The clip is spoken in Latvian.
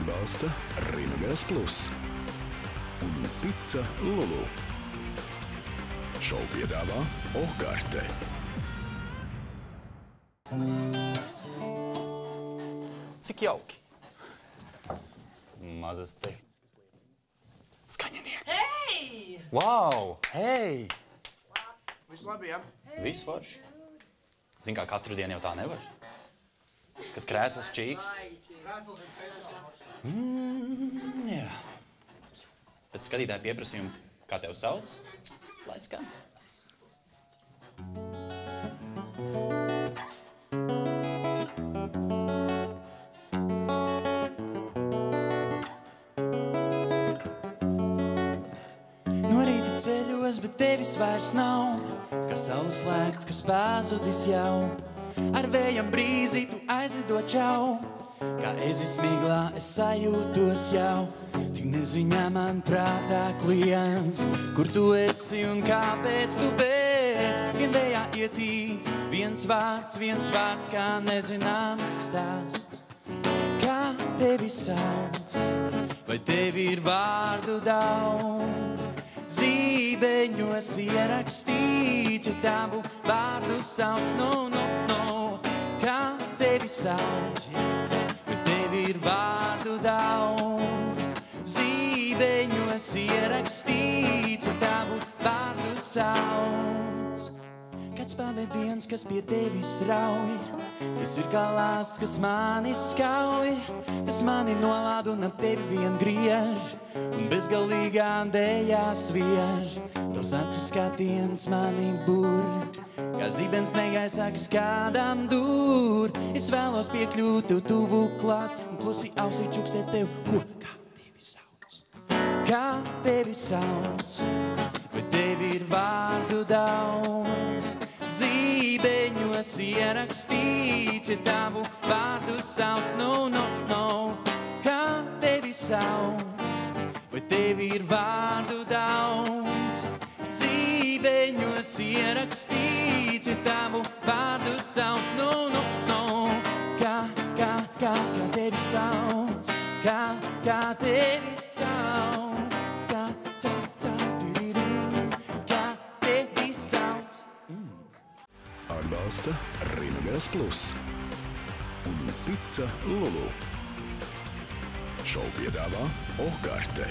Atbalsta Rīmegās Plus un Pica Lulu. Šovu piedāvā Okarte. Cik jauki. Mazas tehniskas lietas. Skaņinieki. Hei! Wow! Hei! Viss labi, jā? Viss forši. Zin kā katru dienu jau tā nevar. Kad krēsls čīks. Jā. Pēc skatītāju pieprasījumu, kā tev sauc? Lai skan. No rīta ceļos, bet tevis vairs nav, kā saules slēgts, kas pazudis jau. Ar vējam brīzi tu aizlido čau, kā ezi smiglā es sajūtos jau. Tik neziņā man prātā klients, kur tu esi un kāpēc tu beidz. Vien vējā ietīts, viens vārds, kā nezināms stāsts. Kā tevi sauc, vai tevi ir vārdu daudz? Zībeņos ierakstīts, ja tavu vārdu sauc, no. Kā tevi sauc, vai tevi ir vārdu daudz? Zībeņos ierakstīts, ja tavu vārdu sauc. Kāds pavadiens, kas pie tevis rauj, tas ir kā lāsts, kas mani skauj. Tas mani nolāda un ap tevi vien griež, un bezgalīgā dējā sviež. Tavs acu skatiens mani bur, kā zibens negaisā, kas kādam dur. Es vēlos piekļūt tev tuvu klāt, un klusi ausī čukstēt tev, ko kā tevi sauc. Kā tevi sauc, vai tevi ir vārdu daudz? Zībeņos ierakstīts, ja tavu vārdu sauc, no. Kā tevi sauc, vai tevi ir vārdu daudz? Zībeņos ierakstīts, ja tavu vārdu sauc, no. Kā tevi sauc, kā tevi sauc, kā tevi sauc. Atbalsta Rīmegās Plus un Pica Lulu. Šovu piedāvā Okarte.